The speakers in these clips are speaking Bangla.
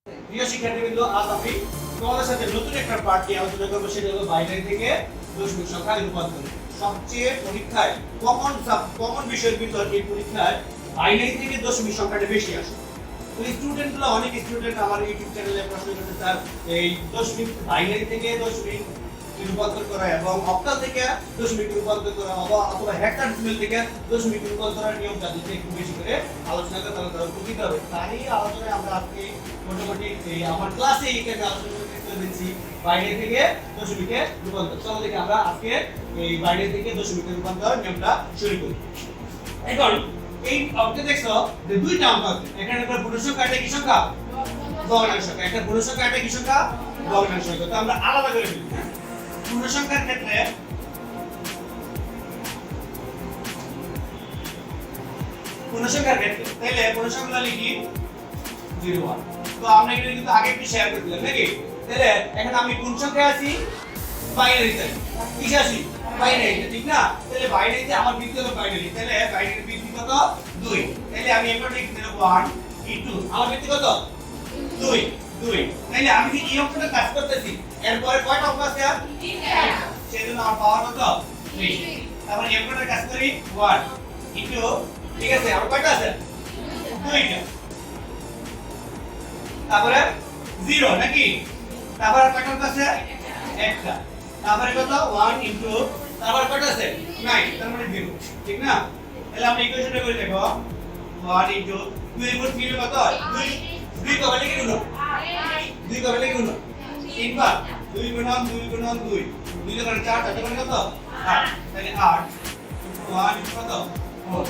প্রিয় শিক্ষার্থীবৃন্দ, আজ আমি তোমাদের সাথে নতুন একটা পার্ট নিয়ে আলোচনা করবো, সেটা হলো বাইনারি থেকে দশমিক সংখ্যায় রূপান্তর। সবচেয়ে পরীক্ষায় কমন বিষয়ের ভিতর এই পরীক্ষায় বাইনারি থেকে দশমিক সংখ্যাটা বেশি আসে। তো স্টুডেন্টগুলো, অনেক স্টুডেন্ট আমার ইউটিউব চ্যানেলে প্রশ্ন করতে, স্যার এই দশমিক বাইনারি থেকে দশমিক রূপান্তর করা এবং অক্টাল থেকে দশমিক রূপান্তর করা অথবা হেক্সাডেসিমাল থেকে দশমিক রূপান্তরের নিয়ম জানতে একটু বেশি করে আলোচনা করে তারা উপকৃত হবে। তারই আলোচনায় আমরা আজকে মোটামুটি আমার ক্লাসে এখানে আলোচনা করে দিচ্ছি বাইনারি থেকে দশমিকে রূপান্তর। চলো দেখি আমরা আজকে এই বাইনারি থেকে দশমিকে রূপান্তর নিয়মটা শুরু করি। এখন এই অঙ্কে দেখছো যে দুইটা অঙ্ক আছে, এখানে একটা পূর্ণ সংখ্যা, এটা কি সংখ্যা? ভগ্নাংশ সংখ্যা। একটা পূর্ণ সংখ্যা, এটা কি সংখ্যা? ভগ্নাংশ সংখ্যা। তো আমরা আলাদা করে ফেলি। পূর্ণ সংখ্যার ক্ষেত্রে তাহলে পূর্ণ সংখ্যা লিখি 01। তো আমরা এটা কিন্তু আগে একটু শেয়ার করে দিলাম নাকি? তাহলে এখন আমি কোন সংখ্যায় আছি? বাইনারিতে। কিসে আছি? বাইনারিতে, ঠিক না? তাহলে বাইনারিতে আমার বৃদ্ধি হলো বাইনারি, তাহলে বাইনারি বৃদ্ধি কত? 2। তাহলে আমি এবার লিখতে দেব 1 ইনটু আমার বৃদ্ধি কত? 2 2। তাহলে আমি কি এই অঙ্কটা কাজ করতেছি, এরপরে কয়টা অঙ্ক আছে? 3টা। সেজন্য আমার পাওয়ার কত? 3। তারপরে এই অঙ্কটা কাজ করি 1 ইনটু, ঠিক আছে, আর কয়টা আছে? 2টা। তারপরে 0 নাকি? তারপরে কয়টা অঙ্ক আছে? একটা। তারপরে কত? 1 ইনটু, তারপরে কয়টা আছে? 9, তার মানে 0, ঠিক না? তাহলে আমরা ইকুয়েশনটা করে দেখো 1 ইনটু 2 এর উপর 3 এর কত? 2 2 কবে লিখে দিল? 2 কবে লিখে দিল? 3 বার। 2 গুণন 2 গুণন 2 2 এর মানে 4, তার মানে কত? 8। তাহলে 8 1 কত? 4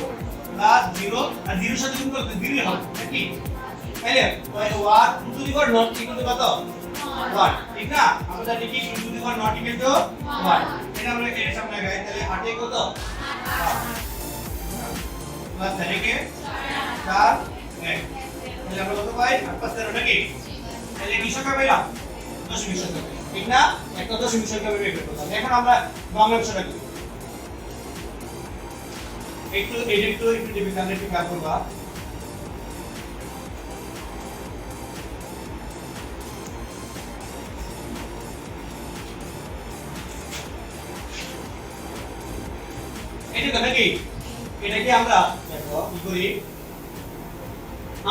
প্লাস 0, আর 0 এর সাথে গুণ করতে 0 হবে নাকি? তাহলে 1 to the power not equal to কত? 1, ঠিক না? আমরা জানি কি to the power not equal to 1। এটা আমরা এর সামনে লাগাই, তাহলে 8 এ কত? 8 প্লাস 4 কে 4 1। তাহলে আমরা কত পাই? 8 5 13 নাকি? তাহলে কি সংখ্যা পেলাম? দশমিক সংখ্যা, ঠিক না? একটা দশমিক সংখ্যা বের করলাম। এখন আমরা ভগ্নাংশটা করি। একটু ডিফিকাল্ট, একটু খেয়াল করবা। এটা নাকি? এটা কি আমরা দেখো কি করি,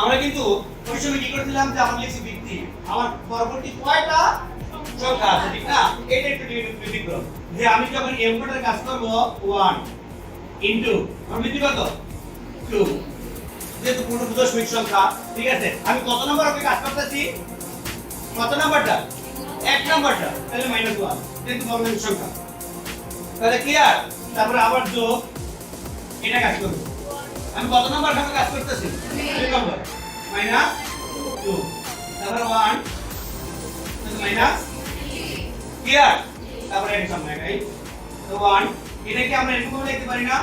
আমরা কিন্তু ওই সময় কি করছিলাম যে আমরা লিখছি বৃদ্ধি, আমার পরবর্তী কয়টা সংখ্যা আছে, ঠিক না? এটা একটু ব্যতিক্রম, যে আমি যখন m কোডের কাজ করব 1 ইনটু আমি বৃদ্ধি কত? 2, যেহেতু পূর্ণ দশমিক সংখ্যা, ঠিক আছে? আমি কত নাম্বার ওকে কাজ করতেছি? কত নাম্বারটা? 1 নাম্বারটা, তাহলে -1, যেহেতু ভগ্নাংশ সংখ্যা। তাহলে ক্লিয়ার? তারপরে আবার যোগ, এটা কাজ করব। আমি কত নাম্বার ভাবে কাজ করতেছি? 2 নাম্বার, -2, তারপরে 1 মাইনাস, ক্লিয়ার? তারপরে এটা সামনে লাগাই, তো 1, এটা কি আমরা এরকম ভাবে লিখতে পারি না?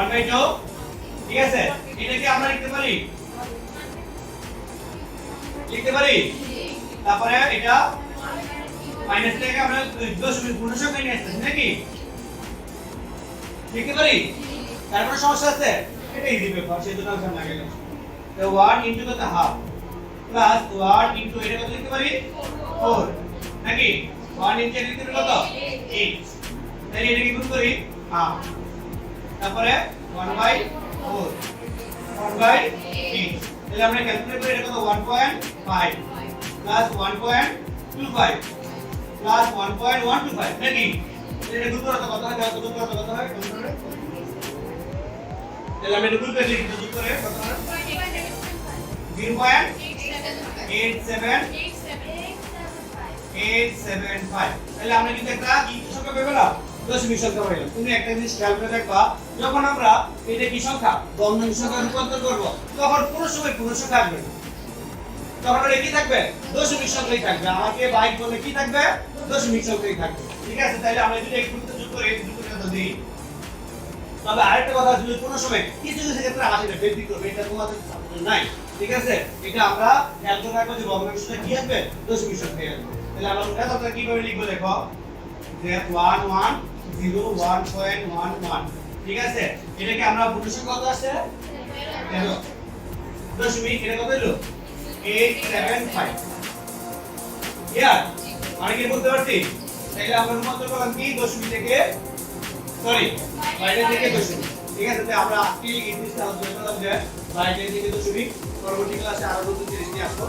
1/2, ঠিক আছে? এটা কি আমরা লিখতে পারি? তারপরে এটা মাইনাস থেকে আমরা দশমিক পূর্ণ সংখ্যা নিয়ে আসতেছি নাকি? লিখতে পারি? তারপরে সমস্যা আছে? এটা ইজি ব্যাপার, সেজন্য আমি সামনে লাগাইলাম। তো 1 ইনটু কত? হাফ প্লাস 1 ইনটু এটা কত লিখতে পারি? 4 নাকি? 1 ইনটু এটা লিখতে পারি কত? 8। তাহলে এটাকে গুণ করি হাফ, তারপরে 1/4 1/8। তাহলে আমরা ক্যালকুলেট করি এটা কত? 1.5 প্লাস 1.25 প্লাস 1.125 নাকি? এটা গুণ করতে কত হয়? কত হয়? তাহলে আমরা এটা গুণ করে লিখি, গুণ করে কত হয়? 0.875। তাহলে আমরা কিন্তু একটা কি সংখ্যা পেলাম? দশমিক সংখ্যা পেলাম। তুমি একটা জিনিস খেয়াল করে দেখবা, যখন আমরা এটা কি সংখ্যা? ভগ্নাংশ সংখ্যা রূপান্তর করব, তখন কোনো সময় পূর্ণ সংখ্যা আসবে না, তখন এটা কি থাকবে? দশমিক সংখ্যাই থাকবে। আমাকে বাইক বলে কি থাকবে? দশমিক সংখ্যাই থাকবে, ঠিক আছে? তাহলে আমরা যদি একটু যোগ করে কত দিই। তবে আরেকটা কথা, যদি কোনো সময় কিছু ক্ষেত্রে আসে না, বৃদ্ধি করবে, এটা তোমাদের নাই, ঠিক আছে? এটা আমরা খেয়াল করে রাখবো যে ভগ্নাংশটা কি আসবে? দশমিক সংখ্যাই আসবে। তাহলে আমরা এটা কিভাবে লিখবো দেখো, যে 1 1 0 1.11 ঠিক আছে এটাকে আমরা পূর্ণসংখ্যা কত আছে 13 দশমিক এটা কত হলো 875 ইয়ার মানে কি বলতে পারছি তাহলে আমরা রূপান্তর করলাম কি দশমিক থেকে সরি বাইরে থেকে দশমিক ঠিক আছে তাই আমরা কি ইংলিশে আলোচনা করলাম যে বাইরে থেকে দশমিক পরবর্তী ক্লাসে আরো নতুন জিনিস নিয়ে আসবো